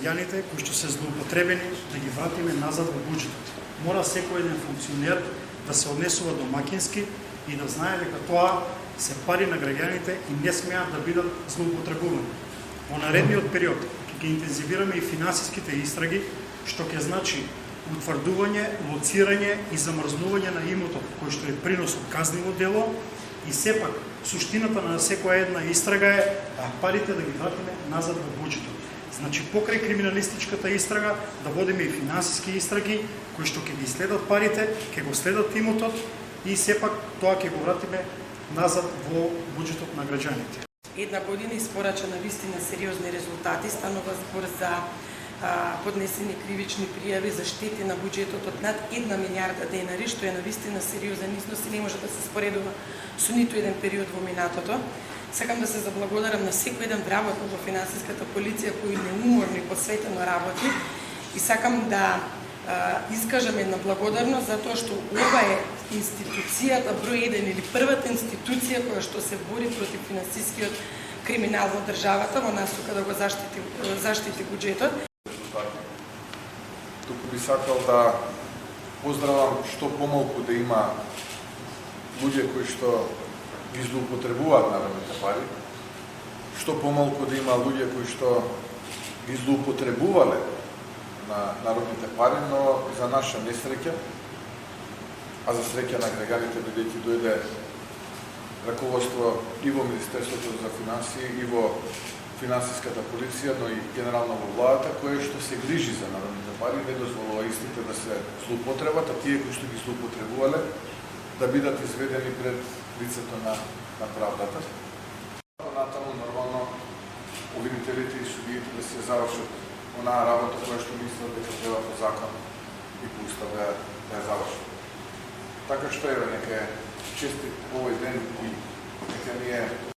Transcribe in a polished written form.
граѓаните кои што се злоупотребени да ги вратиме назад во буџетот. Мора секој еден функционер да се однесува домакински и да знае дека тоа се пари на граѓаните и не смеат да бидат злоупотребувани. Во наредниот период ќе ги интензивираме и финансиските истраги, што ќе значи утврдување, лоцирање и замрзнување на имотот кој што е принос од казниво дело и сепак суштината на секоја една истрага е парите да ги вратиме назад во буџетот. Значи покрај криминалистичката истрага да водиме и финансиски истраги кои што ќе ги следат парите, ќе го следат имотот и сепак тоа ќе го вратиме назад во буџетот на граѓаните. Една година испорача на вистина сериозни резултати, станува збор за поднесени кривични пријави за штети на буџетот од над 1 милијарда денари, што е навистина сериозен износ и не може да се споредува со ниту еден период во минатото. Сакам да се заблагодарам на секој еден вработник во финансиската полиција кој неуморно и посветено работи и сакам да искажам една благодарност затоа што ова е институцијата број 1 или првата институција која што се бори против финансискиот криминал во државата во насока да го заштити буџетот. Туку би сакал да поздравам што помалку да има луѓе кои што ги злоупотребуваат народните пари, што помалку да има луѓе кои што ги злоупотребувале на народните пари, но за наша несреќа, а за среќа на граѓаните бидејќи дојде раководство и во Министерството за финансии и во финансиската полиција, но и генерално во владата, кое што се грижи за народните пари, не дозволува истите да се злоупотребат, а тие кои што ги злоупотребувале да бидат изведени пред лицето на правдата. Натаму нормално обвинителите и судиите да се завршат онаа работа која што мислат дека треба по закон и по устав да ја завршат. Така што нека честит овој ден и нека ни е